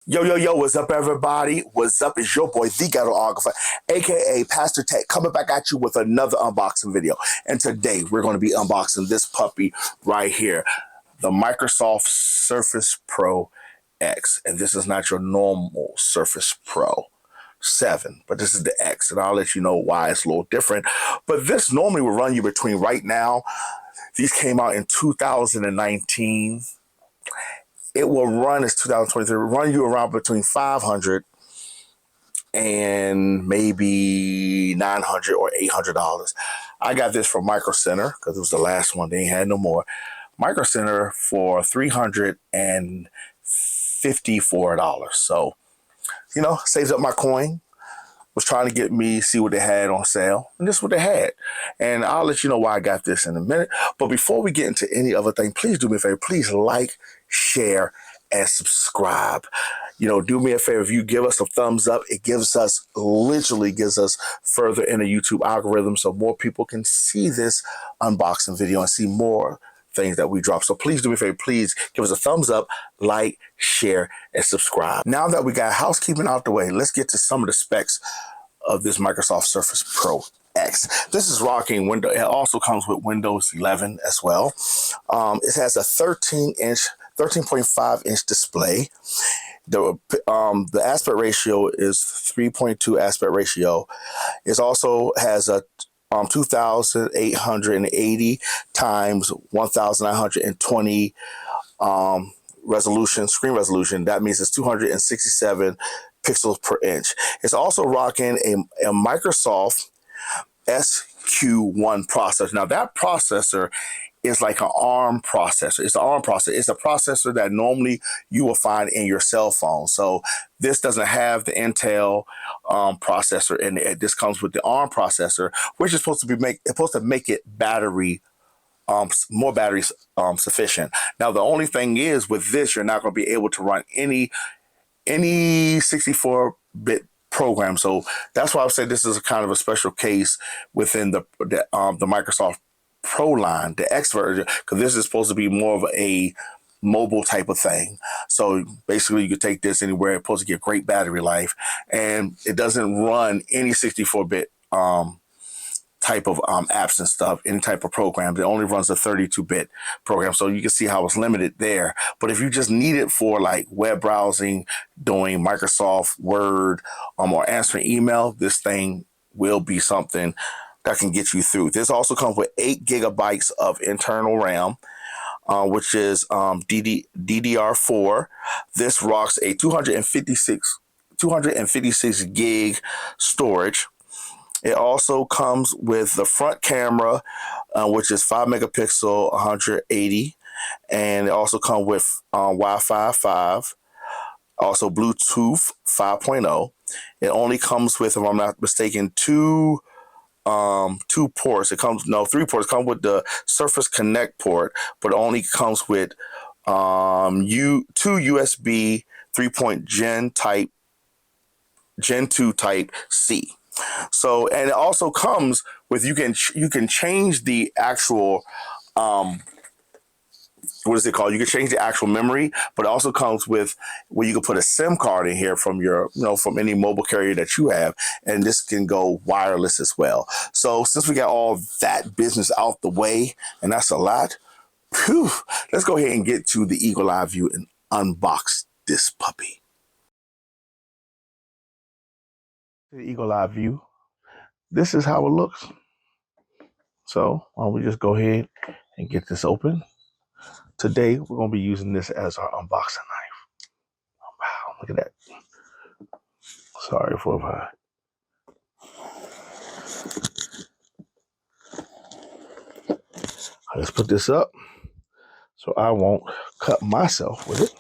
Yo, yo, yo, what's up, everybody? What's up? It's your boy, the Ghetographer, aka Pastor Tech, coming back at you with another unboxing video. And today, we're going to be unboxing this puppy right here, the Microsoft Surface Pro X. And this is not your normal Surface Pro 7, but this is the X, and I'll let you know why it's a little different. But this normally will run you between right now. These came out in 2019. It will run as 2023, run you around between 500 and maybe 900 or $800. I got this from Micro Center because it was the last one. They ain't had no more. Micro Center for $354. So, saves up my coin. Was trying to get me see what they had on sale, and this is what they had. And I'll let you know why I got this in a minute. But before we get into any other thing, please do me a favor. Please like, share, and subscribe. Do me a favor. If you give us a thumbs up, it literally gives us further in the YouTube algorithm so more people can see this unboxing video and see more things that we drop. So please do me a favor. Please give us a thumbs up, like, share, and subscribe. Now that we got housekeeping out the way, let's get to some of the specs of this Microsoft Surface Pro X. This is rocking Windows. It also comes with Windows 11 as well. It has a 13.5-inch display. The aspect ratio is 3.2 aspect ratio. It also has a 2,880 times 1,920 screen resolution. That means it's 267 pixels per inch. It's also rocking a Microsoft SQ1 processor. Now that processor is like an ARM processor. It's an ARM processor. It's a processor that normally you will find in your cell phone. So this doesn't have the Intel processor in it. This comes with the ARM processor, which is supposed to make it more battery sufficient. Now the only thing is with this, you're not going to be able to run any 64-bit program. So that's why I would say this is a kind of a special case within the Microsoft Pro line, the X version, because this is supposed to be more of a mobile type of thing. So basically, you could take this anywhere. It's supposed to get great battery life, and it doesn't run any 64-bit type of apps and stuff, any type of programs. It only runs a 32-bit program, so you can see how it's limited there. But if you just need it for like web browsing, doing Microsoft Word, or answering email, this thing will be something that can get you through. This also comes with 8 gigabytes of internal RAM, which is DDR4. This rocks a 256 gig storage. It also comes with the front camera, which is 5 megapixel, 180, and it also comes with Wi-Fi 5, also Bluetooth 5.0. It only comes with, if I'm not mistaken, two ports. Three ports. It comes with the Surface Connect port, but it only comes with two USB 3. Gen 2 type C. So, and it also comes with, you can change the actual what is it called? You can change the actual memory, but it also comes with where you can put a SIM card in here from your, from any mobile carrier that you have, and this can go wireless as well. So since we got all that business out the way, and that's a lot, let's go ahead and get to the eagle eye view and unbox this puppy. The eagle eye view. This is how it looks. So why don't we just go ahead and get this open. Today, we're going to be using this as our unboxing knife. Wow, look at that. Sorry for that. Let's put this up so I won't cut myself with it.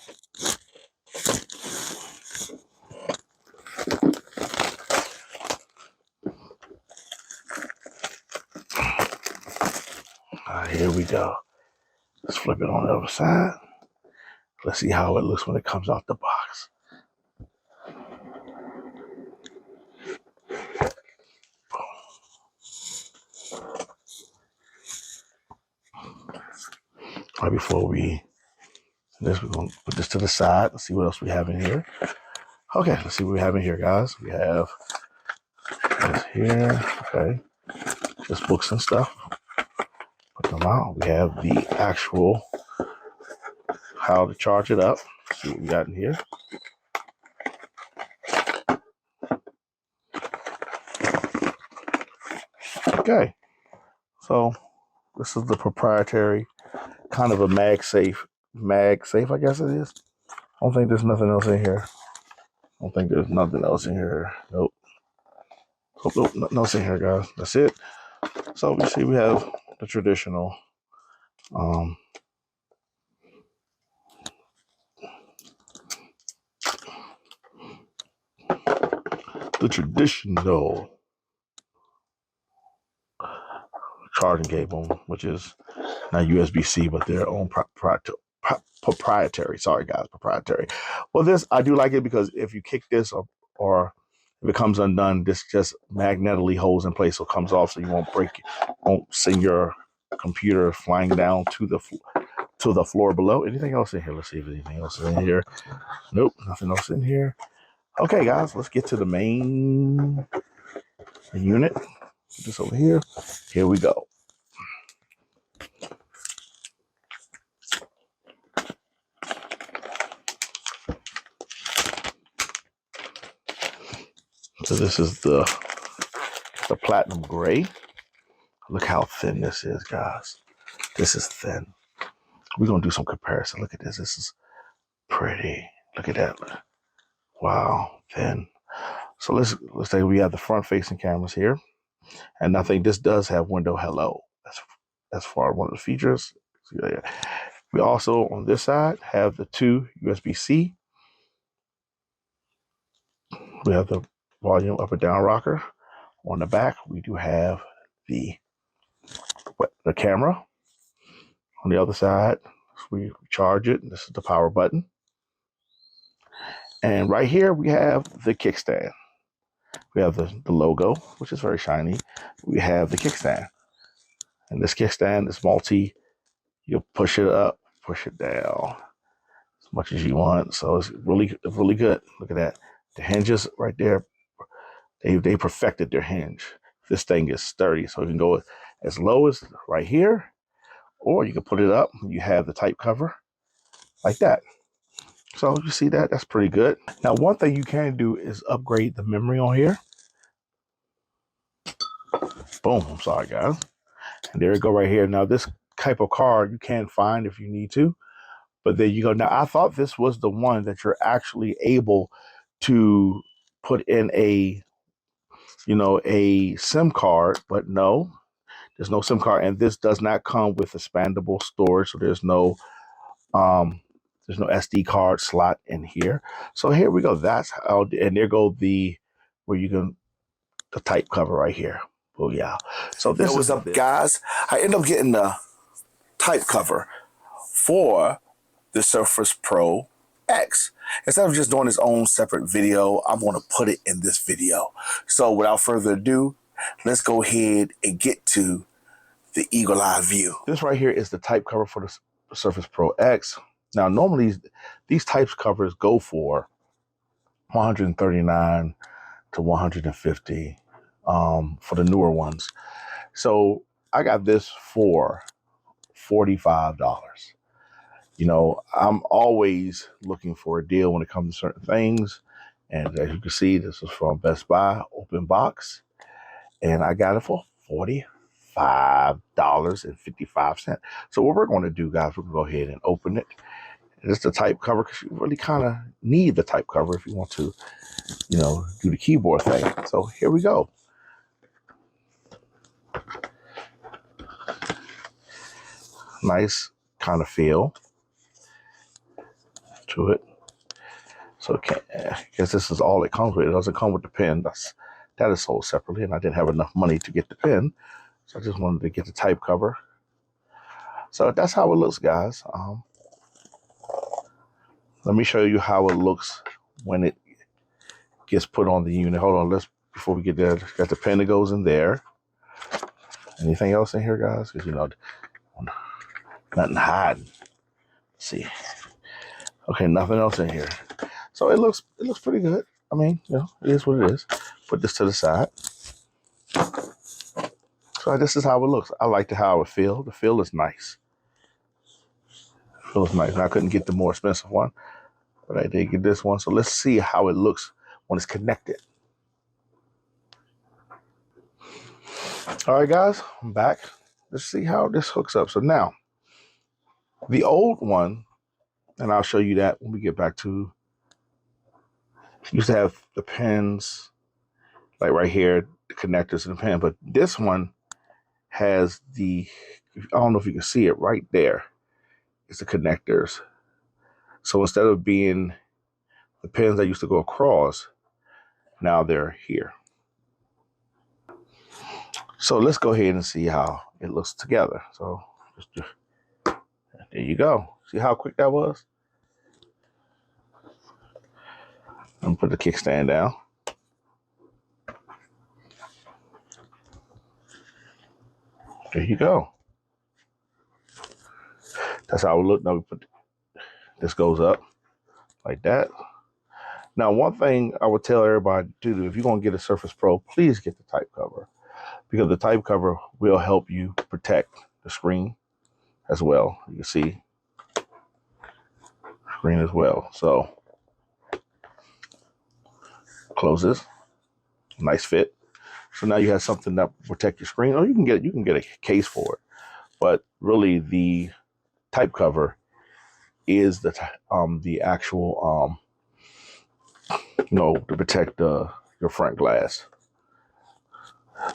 Here we go. Let's flip it on the other side. Let's see how it looks when it comes out the box. Right before we This, we're going to put this to the side. Let's see what else we have in here. Okay, let's see what we have in here, guys. We have this here. Okay, just books and stuff. Put them out. We have the actual how to charge it up. Let's see what we got in here. Okay, so this is the proprietary kind of a MagSafe, I guess it is. I don't think there's nothing else in here. I don't think there's nothing else in here. Nope. Nope, nothing else in here, guys. That's it. So we see we have the traditional charging cable, which is not USB-C, but their own proprietary. Sorry, guys, proprietary. Well, this, I do like it because if you kick this or if it comes undone, this just magnetically holds in place, so it comes off, so you won't send your computer flying down to the floor below. Anything else in here? Let's see if anything else is in here. Nope, nothing else in here. Okay, guys, let's get to the main unit. Put this over here. Here we go. So this is the platinum gray. Look how thin this is, guys. This is thin. We're gonna do some comparison. Look at this. This is pretty. Look at that. Wow, thin. So let's say we have the front facing cameras here. And I think this does have window hello. That's far one of the features. We also on this side have the two USB-C. We have the volume up and down rocker. On the back, we do have the camera. On the other side, we charge it. This is the power button. And right here, we have the kickstand. We have the logo, which is very shiny. We have the kickstand. And this kickstand is multi. You'll push it up, push it down as much as you want. So it's really, really good. Look at that. The hinges right there, they perfected their hinge. This thing is sturdy, so you can go as low as right here, or you can put it up. You have the type cover like that. So you see that? That's pretty good. Now, one thing you can do is upgrade the memory on here. Boom. I'm sorry, guys. And there you go right here. Now, this type of card you can find if you need to. But there you go. Now, I thought this was the one that you're actually able to put in a SIM card, but no, there's no SIM card. And this does not come with expandable storage. So there's no SD card slot in here. So here we go. That's how, and there go the type cover right here. Oh yeah. So this is up, guys. I end up getting the type cover for the Surface Pro X. Instead of just doing its own separate video, I'm going to put it in this video. So without further ado, let's go ahead and get to the eagle eye view. This right here is the type cover for the Surface Pro X. Now, normally these types covers go for $139 to $150 for the newer ones. So I got this for $45. I'm always looking for a deal when it comes to certain things. And as you can see, this is from Best Buy, open box. And I got it for $45.55. So what we're going to do, guys, we're going to go ahead and open it. It's the type cover because you really kind of need the type cover if you want to, do the keyboard thing. So here we go. Nice kind of feel to it. So I guess this is all it comes with. It doesn't come with the pen. That is sold separately, and I didn't have enough money to get the pen, so I just wanted to get the type cover. So that's how it looks, guys. Let me show you how it looks when it gets put on the unit. Hold on, before we get there, got the pen that goes in there. Anything else in here, guys? Because nothing hiding. Let's see. Okay, nothing else in here. So it looks pretty good. I mean, you know, it is what it is. Put this to the side. So this is how it looks. I like how it feels. The feel is nice. Feels nice. And I couldn't get the more expensive one, but I did get this one. So let's see how it looks when it's connected. All right, guys, I'm back. Let's see how this hooks up. So now, the old one, and I'll show you that when we get back to, used to have the pins, like right here, the connectors and the pin, but this one has the, I don't know if you can see it right there. It's the connectors. So instead of being the pins that used to go across, now they're here. So let's go ahead and see how it looks together. So there you go. See how quick that was? I'm gonna put the kickstand down. There you go. That's how it look. Now we put this goes up like that. Now, one thing I would tell everybody to do, if you're gonna get a Surface Pro, please get the type cover, because the type cover will help you protect the screen as well. You can see screen as well. So close this. Nice fit. So now you have something that will protect your screen, or you can get a case for it. But really, the type cover is the actual to protect your front glass.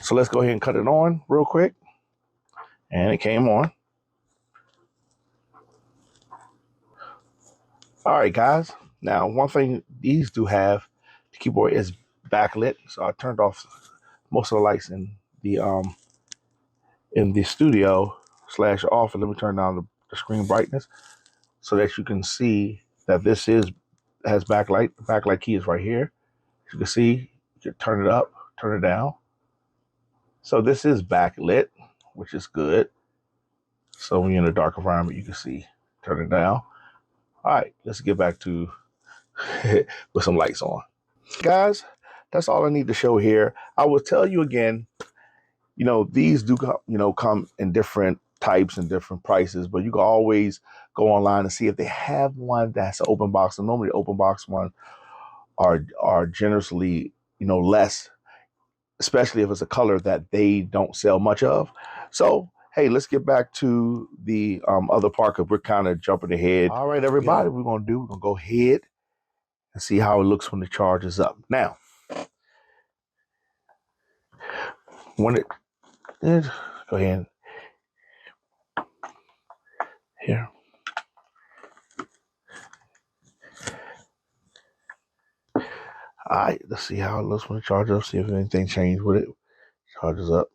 So let's go ahead and cut it on real quick, and it came on. All right, guys. Now, one thing these do have, the keyboard is backlit, so I turned off most of the lights in the studio / off, and let me turn down the screen brightness so that you can see that this has backlight. The backlight key is right here. As you can see, you can turn it up, turn it down. So this is backlit, which is good. So when you're in a dark environment, you can see, turn it down. All right, let's get back to with some lights on. Guys, that's all I need to show here. I will tell you again, these do come in different types and different prices, but you can always go online and see if they have one that's an open box. And normally the open box one are generously, less, especially if it's a color that they don't sell much of. So, hey, let's get back to the other part, because we're kind of jumping ahead. All right, everybody, we're going to go ahead and see how it looks when the charge is up. Now, when it is, go ahead here. All right, let's see how it looks when it charges up, see if anything changed with it. Charges up.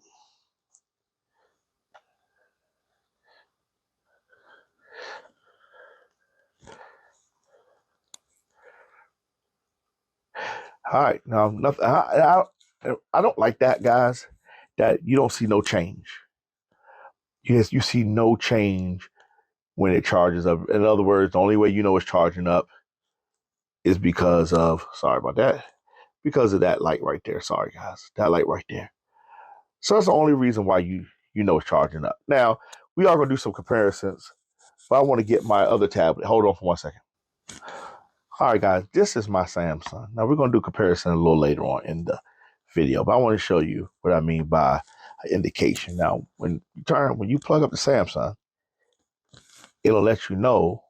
All right, now nothing. I don't like that, guys. That you don't see no change. Yes, you see no change when it charges up. In other words, the only way you know it's charging up is because of, sorry about that, because of that light right there. Sorry, guys, that light right there. So that's the only reason why you know it's charging up. Now, we are going to do some comparisons, but I want to get my other tablet. Hold on for 1 second. All right, guys, this is my Samsung. Now, we're going to do comparison a little later on in the video, but I want to show you what I mean by an indication. Now, when you plug up the Samsung, it'll let you know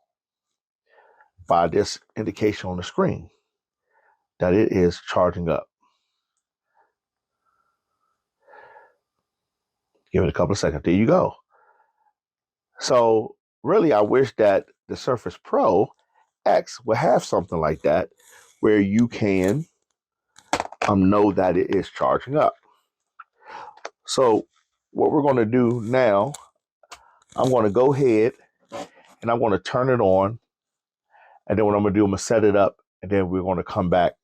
by this indication on the screen that it is charging up. Give it a couple of seconds. There you go. So really, I wish that the Surface Pro X would have something like that, where you can know that it is charging up. So what we're going to do now, I'm going to go ahead and I'm going to turn it on. And then what I'm going to do, I'm going to set it up, and then we're going to come back.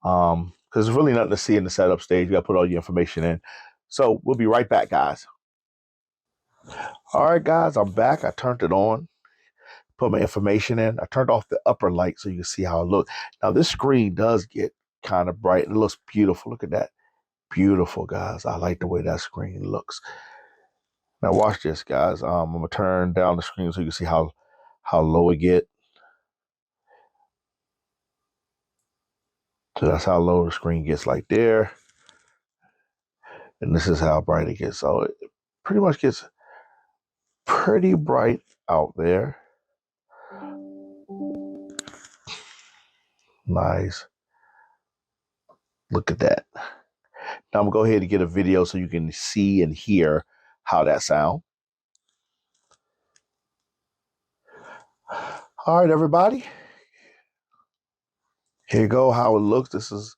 Because there's really nothing to see in the setup stage. You got to put all your information in. So we'll be right back, guys. All right, guys, I'm back. I turned it on. put my information in. I turned off the upper light so you can see how it looks. Now this screen does get kind of bright. It looks beautiful. Look at that. Beautiful, guys. I like the way that screen looks. Now watch this, guys. I'm gonna turn down the screen so you can see how low it get. So that's how low the screen gets, like there. And this is how bright it gets. So it pretty much gets pretty bright out there. Nice. Look at that. Now I'm gonna go ahead and get a video so you can see and hear how that sounds. All right, everybody. Here you go, how it looks. This is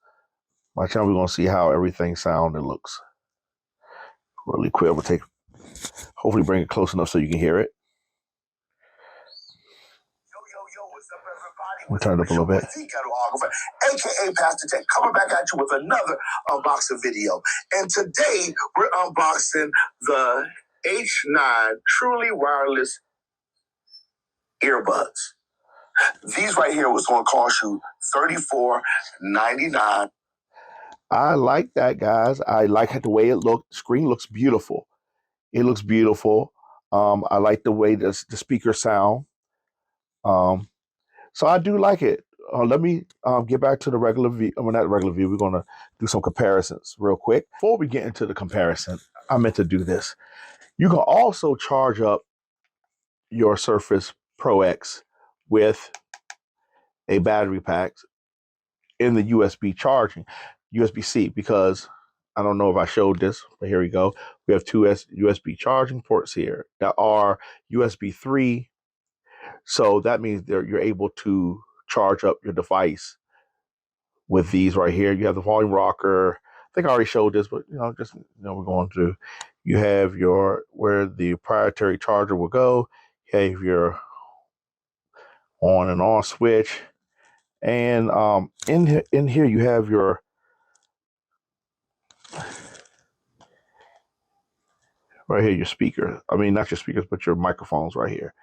my channel. We're gonna see how everything sounds and looks. Really quick. We'll hopefully bring it close enough so you can hear it. We'll turn it up a little bit. Ghetographer, aka Pastor Tech, coming back at you with another unboxing video. And today we're unboxing the H9 truly wireless earbuds. These right here was going to cost you $34.99. I like that, guys. I like the way it looked. The screen looks beautiful. It looks beautiful. I like the way the speakers sound. So I do like it. Let me get back to the regular view. I mean, not regular view. We're going to do some comparisons real quick. Before we get into the comparison, I meant to do this. You can also charge up your Surface Pro X with a battery pack in the USB charging, USB-C, because I don't know if I showed this, but here we go. We have two USB charging ports here that are USB 3. So that means you're able to charge up your device with these right here. You have the volume rocker. I think I already showed this, but we're going through. You have where the proprietary charger will go. You have your on and off switch, and in here you have your right here your speaker. I mean, not your speakers, but your microphones right here.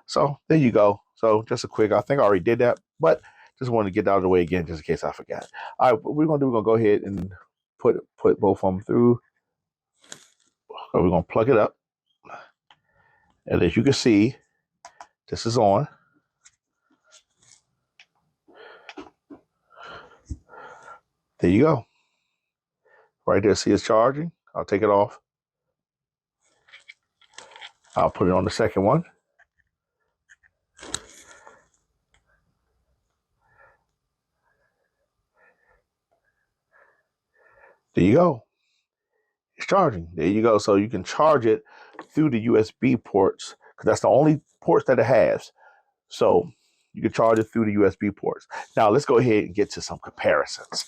So there you go. So just a quick. I think I already did that, but just wanted to get out of the way again, just in case I forgot. All right, what we're gonna go ahead and put both of them through. So we're gonna plug it up, and as you can see, this is on. There you go. Right there, see it's charging. I'll take it off. I'll put it on the second one. There you go. It's charging. There you go. So you can charge it through the USB ports, because that's the only ports that it has. So you can charge it through the USB ports. Now let's go ahead and get to some comparisons.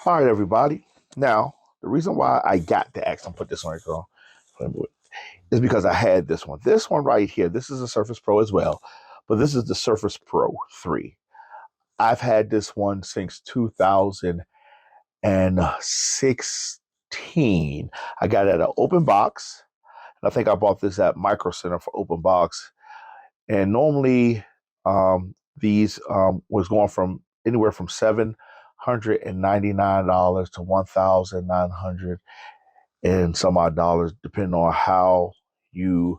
All right, everybody. Now, the reason why I got the X, I'm put this on here, girl, is because I had this one. This one right here, this is a Surface Pro as well, but this is the Surface Pro 3. I've had this one since 2016. I got it at an open box. And I think I bought this at Micro Center for open box. And normally these was going from anywhere from $799 to $1,900 and some odd dollars, depending on how you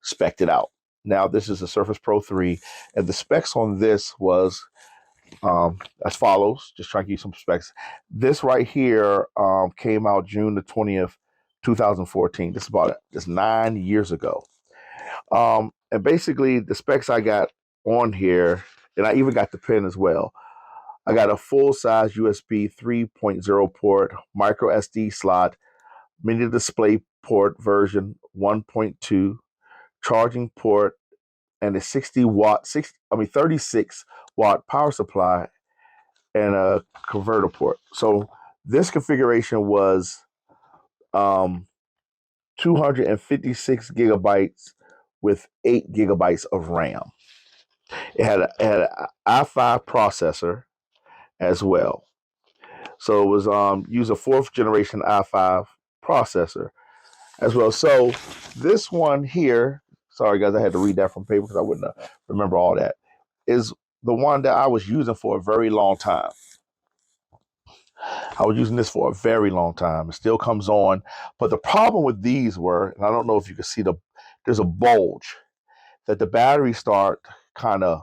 spec'd it out. Now, this is a Surface Pro 3, and the specs on this was as follows. Just trying to give you some specs. This right here came out June the 20th, 2014. This is about just 9 years ago. And basically, the specs I got on here, and I even got the pen as well. I got a full-size USB 3.0 port, micro SD slot, mini display port version 1.2, charging port, and a 36 watt power supply, and a converter port. So this configuration was 256 gigabytes with 8 gigabytes of RAM. It had an i5 processor as well. So it was use a 4th generation i5 processor. as well. So this one here, sorry guys, I had to read that from paper because I wouldn't remember all that, is the one that I was using for a very long time. I was using this for a very long time. It still comes on. But the problem with these were, and I don't know if you can see there's a bulge that the batteries start kind of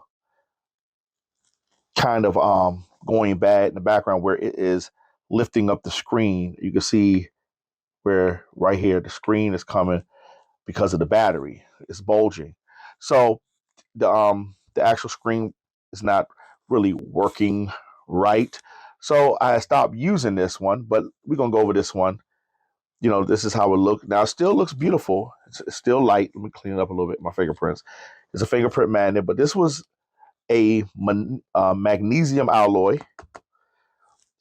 going bad in the background where it is lifting up the screen. You can see where right here the screen is coming because of the battery. It's bulging. So the actual screen is not really working right. So I stopped using this one, but we're gonna go over this one. This is how it looks. Now it still looks beautiful. It's still light. Let me clean it up a little bit. My fingerprints. It's a fingerprint magnet, but this was a magnesium alloy,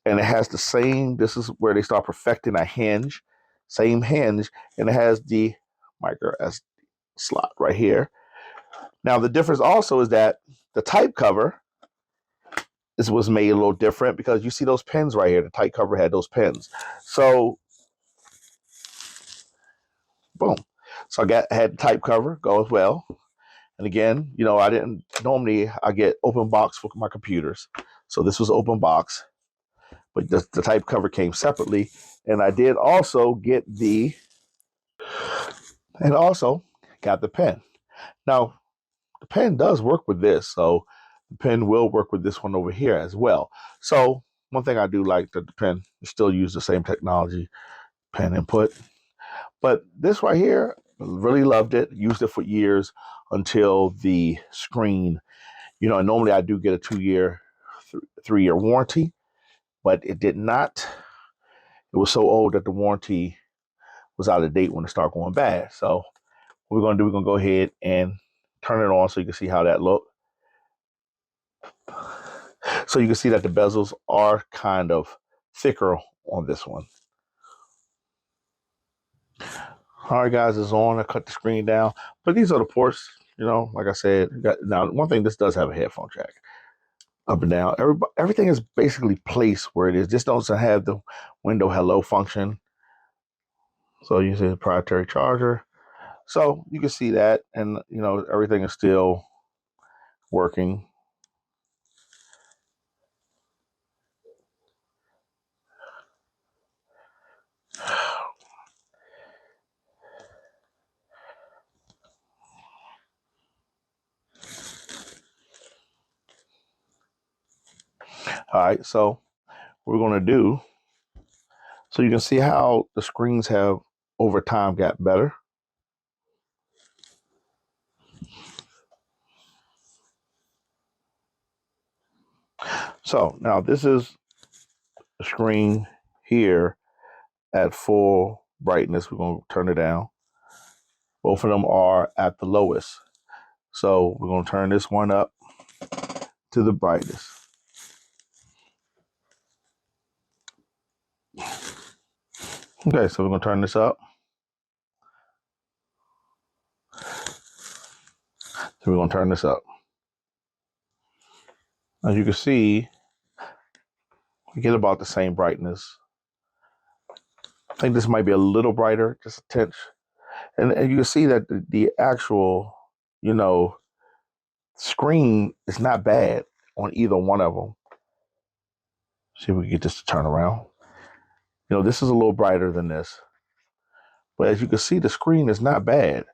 and it has the same. This is where they start perfecting a hinge, same hinge, and it has the micro SD slot right here. Now the difference also is that the type cover was made a little different because you see those pins right here. The type cover had those pins. So boom. So I had the type cover go as well. And again, I didn't normally I get open box for my computers. So this was open box, but the type cover came separately. And I did also get also got the pen. Now, the pen does work with this. So the pen will work with this one over here as well. So one thing I do like that the pen still use the same technology, pen input. But this right here, really loved it. Used it for years until the screen. And normally I do get a 2-year, 3-year warranty, but it did not. It was so old that the warranty was out of date when it started going bad. So what we're going to do, we're going to go ahead and turn it on so you can see how that looked. So you can see that the bezels are kind of thicker on this one. All right, guys, it's on. I cut the screen down. But these are the ports, like I said. Now, one thing, this does have a headphone jack. Up and down. Everything is basically placed where it is. This doesn't have the window hello function. So you see the proprietary charger. So you can see that, and everything is still working. All right, so what we're going to do, so you can see how the screens have over time got better. So now this is the screen here at full brightness. We're going to turn it down. Both of them are at the lowest. So we're going to turn this one up to the brightest. Okay, so we're going to turn this up. So we're going to turn this up. As you can see, we get about the same brightness. I think this might be a little brighter, just a tinge. And you can see that the actual, screen is not bad on either one of them. See if we can get this to turn around. This is a little brighter than this. But as you can see, the screen is not bad.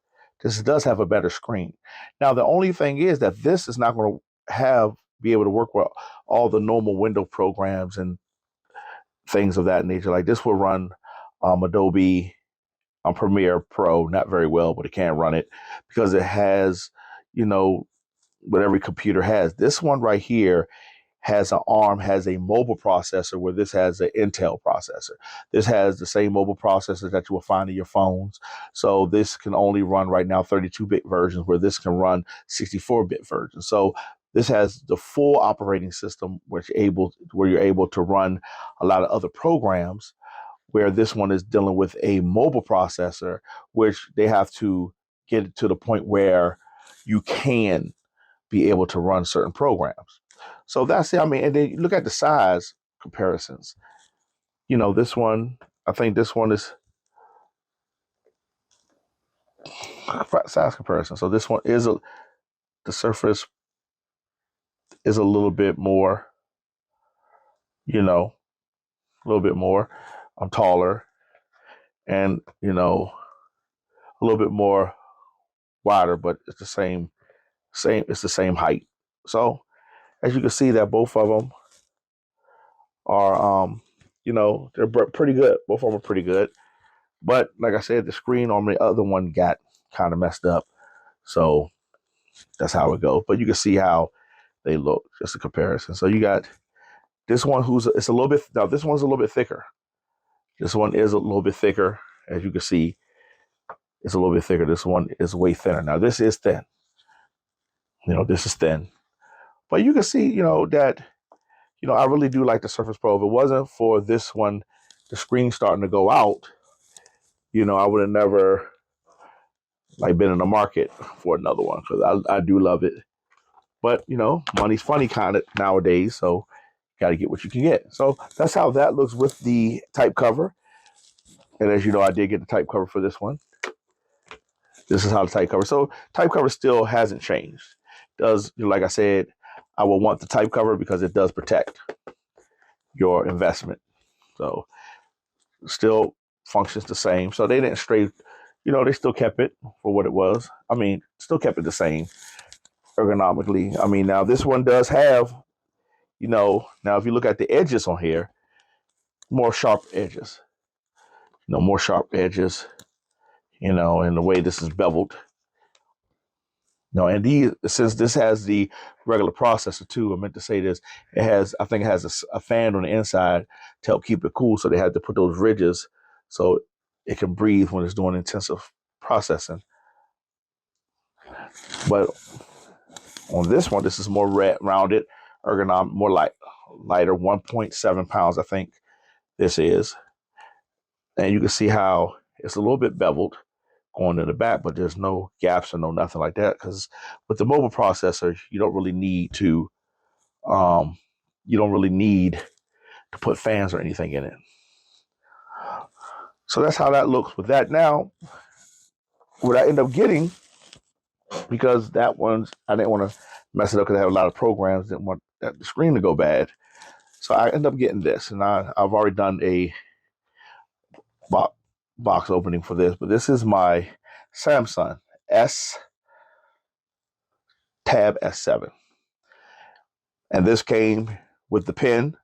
This does have a better screen. Now, the only thing is that this is not going to be able to work with all the normal window programs and things of that nature. Like this will run Adobe Premiere Pro not very well, but it can run it because it has, what every computer has. This one right here has has a mobile processor where this has an Intel processor. This has the same mobile processors that you will find in your phones. So this can only run right now 32-bit versions where this can run 64-bit versions. So this has the full operating system where you're able to run a lot of other programs, where this one is dealing with a mobile processor, which they have to get it to the point where you can be able to run certain programs. So that's it. I mean, and then you look at the size comparisons. This one, I think this one is size comparison. So this one is the surface is a little bit more, a little bit more. I'm taller, and a little bit more wider, but it's the same. It's the same height. So as you can see, that both of them are, they're pretty good. Both of them are pretty good. But like I said, the screen on the other one got kind of messed up. So that's how it goes. But you can see how they look, just a comparison. So you got this one it's a little bit, now this one's a little bit thicker. This one is a little bit thicker. As you can see, it's a little bit thicker. This one is way thinner. Now this is thin. This is thin. But you can see, that, I really do like the Surface Pro. If it wasn't for this one, the screen starting to go out, I would have never been in the market for another one, because I do love it. But money's funny kind of nowadays, so got to get what you can get. So that's how that looks with the type cover. And as you know, I did get the type cover for this one. This is how the type cover. So type cover still hasn't changed. Does, like I said, I will want the type cover because it does protect your investment. So still functions the same. So they didn't stray, they still kept it for what it was. I mean, still kept it the same ergonomically. I mean, now this one does have, now if you look at the edges on here, more sharp edges, more sharp edges, and the way this is beveled. And since this has the regular processor too, I meant to say this, I think it has a fan on the inside to help keep it cool. So they had to put those ridges so it can breathe when it's doing intensive processing. But on this one, this is more rounded, ergonomic, more lighter, 1.7 pounds, I think this is. And you can see how it's a little bit beveled going to the back, but there's no gaps or no nothing like that, because with the mobile processor, you don't really need to put fans or anything in it. So that's how that looks with that. Now, what I end up getting, because that one's, I didn't want to mess it up because I have a lot of programs that want the screen to go bad. So I end up getting this, and I've already done a box opening for this, but this is my Samsung Tab S7. And this came with the pen.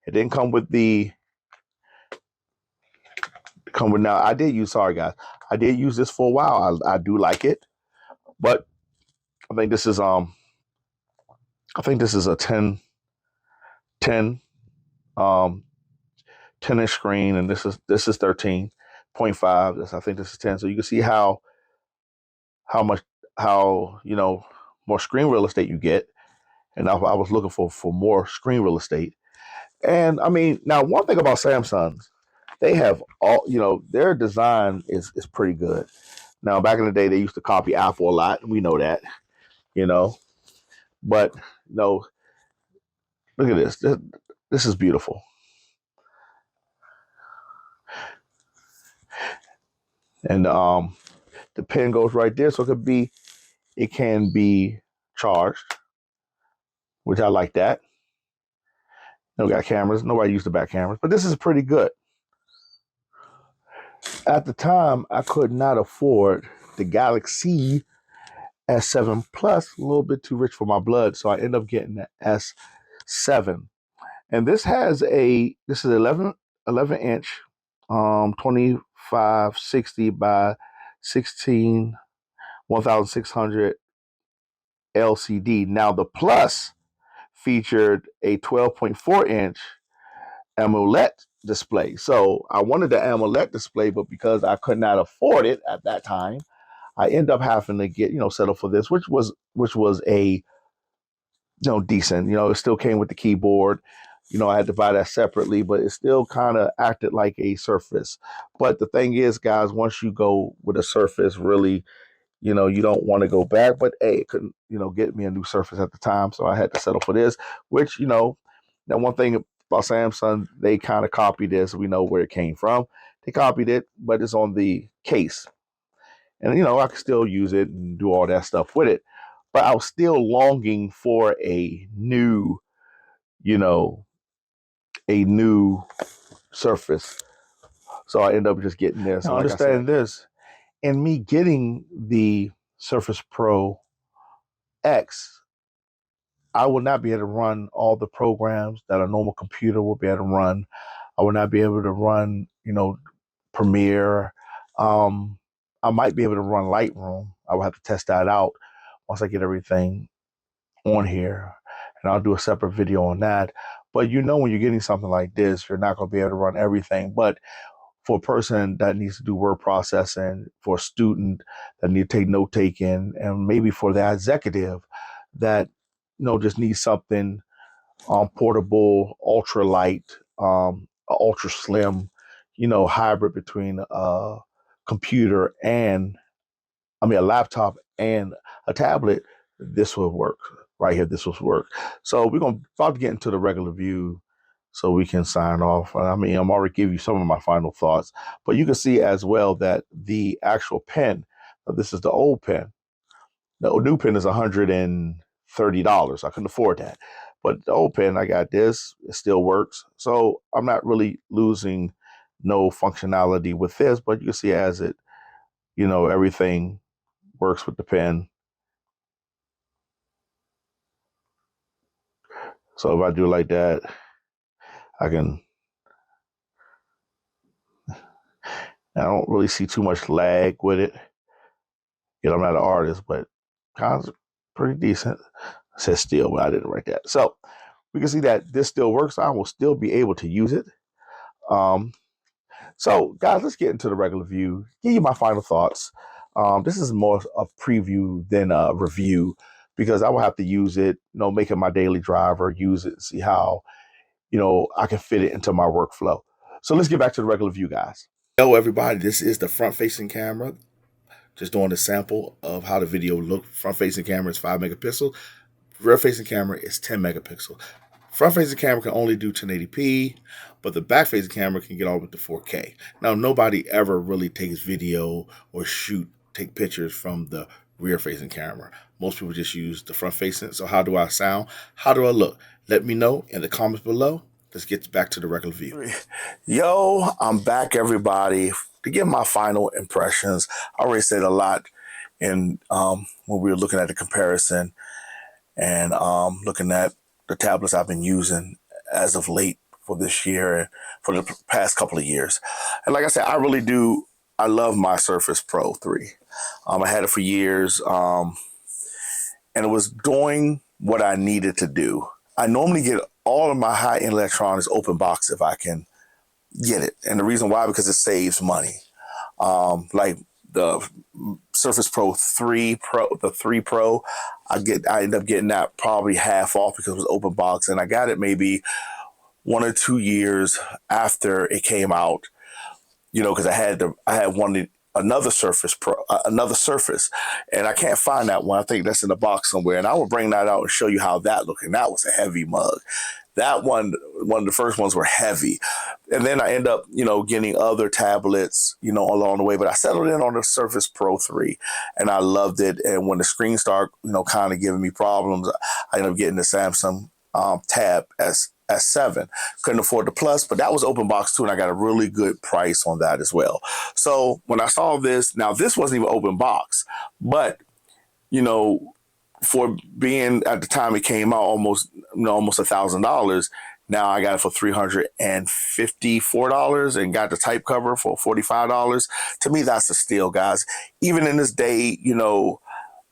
It didn't come with now. I did use this for a while. I do like it, but I think this is a 10 10-inch screen, and this is 13.5. I think this is 10. So you can see how much more screen real estate you get. And I was looking for more screen real estate. And I mean, now one thing about Samsung, they have their design is pretty good. Now, back in the day, they used to copy Apple a lot. We know that, but look at this. This is beautiful. And the pen goes right there, so it can be charged, which I like that. No got cameras. Nobody used the back cameras, but this is pretty good. At the time, I could not afford the Galaxy S7 Plus, a little bit too rich for my blood, so I end up getting the S7. And this is 11 inch, 2560 by 16 1600 LCD. Now the Plus featured a 12.4 inch AMOLED display. So I wanted the AMOLED display, but because I could not afford it at that time, I end up having to get, settle for this, which was a, decent, it still came with the keyboard. I had to buy that separately, but it still kind of acted like a Surface. But the thing is, guys, once you go with a Surface, really, you don't want to go back. But hey, it couldn't, get me a new Surface at the time, so I had to settle for this. Which, now one thing about Samsung, they kind of copied this. We know where it came from. They copied it, but it's on the case. And, I could still use it and do all that stuff with it. But I was still longing for you know, a new surface. So I ended up just getting this. Now, understand this, in me getting the Surface Pro X, I will not be able to run all the programs that a normal computer will be able to run. I will not be able to run, Premiere. Um, I might be able to run Lightroom. I will have to test that out once I get everything on here, and I'll do a separate video on that. But when you're getting something like this, you're not going to be able to run everything. But for a person that needs to do word processing, for a student that need to take note taking, and maybe for the executive that just needs something portable, ultra light, ultra slim, hybrid between a computer and a laptop and a tablet, this will work right here. This will work. So we're about to get into the regular view so we can sign off. I'm already giving you some of my final thoughts, but you can see as well that the actual pen, this is the old pen. The new pen is $130. I couldn't afford that. But the old pen, I got this. It still works. So I'm not really losing no functionality with this, but you can see as it, everything works with the pen. So if I do like that, I don't really see too much lag with it. I'm not an artist, but kind of pretty decent. It says still, but I didn't write that. So we can see that this still works. I will still be able to use it. So guys, let's get into the regular view. Give you my final thoughts. This is more a preview than a review because I will have to use it, make it my daily driver, use it, see how, I can fit it into my workflow. So let's get back to the regular view, guys. Hello, everybody. This is the front-facing camera. Just doing a sample of how the video looked. Front-facing camera is 5 megapixels. Rear-facing camera is 10 megapixels. Front-facing camera can only do 1080p, but the back-facing camera can get all the way to 4K. Now, nobody ever really takes video or take pictures from the rear-facing camera. Most people just use the front-facing. So how do I sound? How do I look? Let me know in the comments below. Let's get back to the regular view. Yo, I'm back, everybody, to give my final impressions. I already said a lot in when we were looking at the comparison and looking at the tablets I've been using as of late for this year and for the past couple of years. And like I said, I love my Surface Pro 3. I had it for years, and it was doing what I needed to do. I normally get all of my high-end electronics open box if I can get it. And the reason why, because it saves money. Like the Surface Pro 3 Pro, the 3 Pro, I end up getting that probably half off because it was open box, and I got it maybe 1 or 2 years after it came out. Because I had another Surface Pro, another Surface, and I can't find that one. I think that's in the box somewhere, and I will bring that out and show you how that looked. And that was a heavy mug. That one of the first ones were heavy. And then I end up, getting other tablets, along the way. But I settled in on the Surface Pro 3 and I loved it. And when the screen started, kind of giving me problems, I ended up getting the Samsung Tab S7. Couldn't afford the Plus, but that was open box too. And I got a really good price on that as well. So when I saw this, now this wasn't even open box, but, for being at the time it came out almost $1,000. Now I got it for $354 and got the type cover for $45. To me, that's a steal, guys. Even in this day,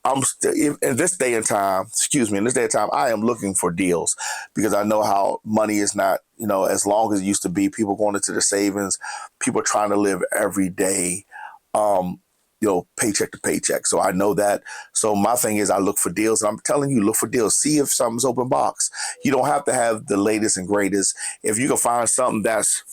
I'm still in this day and time. I am looking for deals because I know how money is not, as long as it used to be. People going into the savings, people trying to live every day. Paycheck to paycheck. So I know that. So my thing is I look for deals. And I'm telling you, look for deals. See if something's open box. You don't have to have the latest and greatest. If you can find something that's,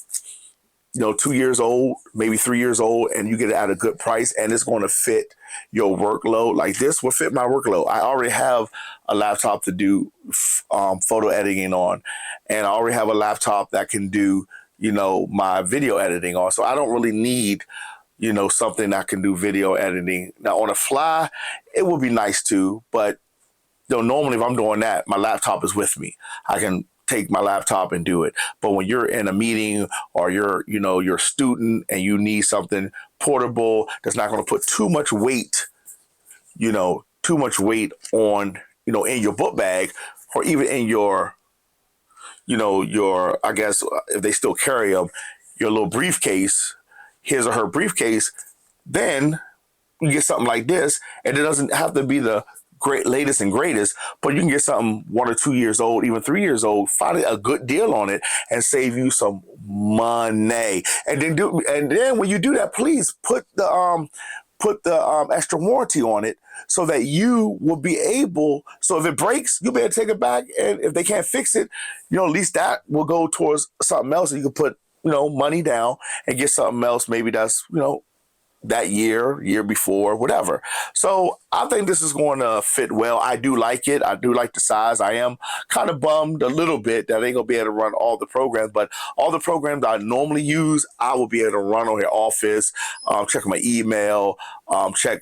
2 years old, maybe 3 years old, and you get it at a good price and it's going to fit your workload, like this will fit my workload. I already have a laptop to do photo editing on, and I already have a laptop that can do, my video editing on. So I don't really need you know, something I can do video editing. Now on a fly, it would be nice too, but you know, normally if I'm doing that, my laptop is with me. I can take my laptop and do it. But when you're in a meeting or you're a student and you need something portable that's not going to put too much weight, too much weight on, in your book bag or even in your, I guess if they still carry them, your little briefcase, his or her briefcase, then you get something like this, and it doesn't have to be the latest and greatest, but you can get something 1 or 2 years old, even 3 years old, find a good deal on it, and save you some money. And then when you do that, please put the extra warranty on it so that you will be able. So if it breaks, you'll be able to take it back, and if they can't fix it, at least that will go towards something else, and you can put money down and get something else. Maybe that's that year before, whatever. So I think this is going to fit well. I do like it. I do like the size. I am kind of bummed a little bit that I ain't going to be able to run all the programs, but all the programs I normally use, I will be able to run on your Office, check my email, check,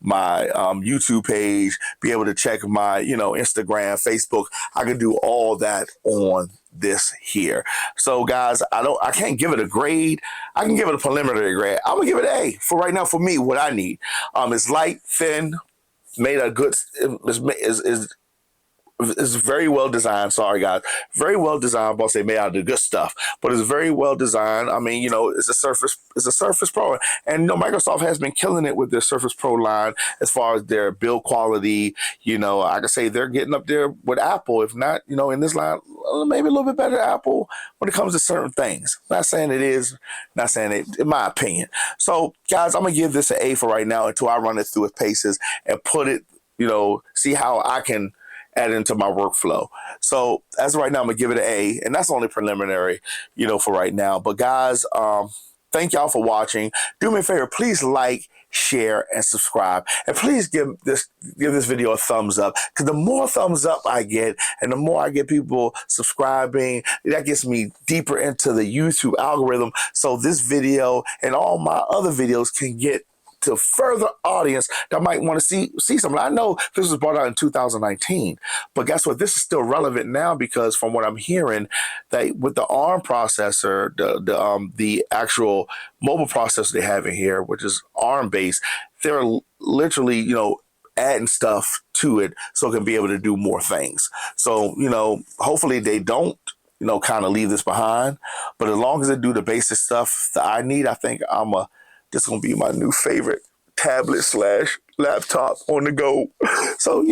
my YouTube page, be able to check my, Instagram, Facebook. I can do all that on this here. So guys, I can't give it a grade. I can give it a preliminary grade. I'm gonna give it an A for right now. For me, what I need, it's light, thin, made a good, is very well designed. Sorry, guys. Very well designed. I'll say made out of the good stuff, but it's very well designed. I mean, it's a Surface Pro, and Microsoft has been killing it with their Surface Pro line as far as their build quality. I can say they're getting up there with Apple, if not, in this line, maybe a little bit better than Apple when it comes to certain things. Not saying it is, not saying it, in my opinion. So, guys, I'm gonna give this an A for right now until I run it through its paces and put it, see how I can add into my workflow. So as of right now, I'm gonna give it an A, and that's only preliminary, for right now. But guys, thank y'all for watching. Do me a favor, please like, share, and subscribe, and please give this video a thumbs up, because the more thumbs up I get, and the more I get people subscribing, that gets me deeper into the YouTube algorithm. So this video and all my other videos can get to further audience that might want to see something. I know this was brought out in 2019, but guess what? This is still relevant now, because from what I'm hearing, that with the ARM processor, the actual mobile processor they have in here, which is ARM based, they're literally adding stuff to it so it can be able to do more things. So hopefully they don't kind of leave this behind, but as long as they do the basic stuff that I need, I think this is going to be my new favorite tablet / laptop on the go. So,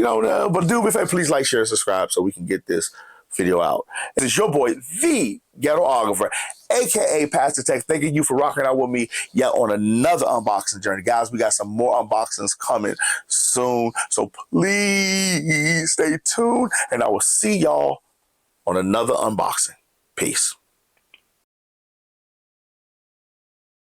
but do me a favor, please like, share, and subscribe so we can get this video out. This is your boy, the Ghetographer, aka Pastor Tech, thanking you for rocking out with me yet on another unboxing journey. Guys, we got some more unboxings coming soon. So please stay tuned, and I will see y'all on another unboxing. Peace.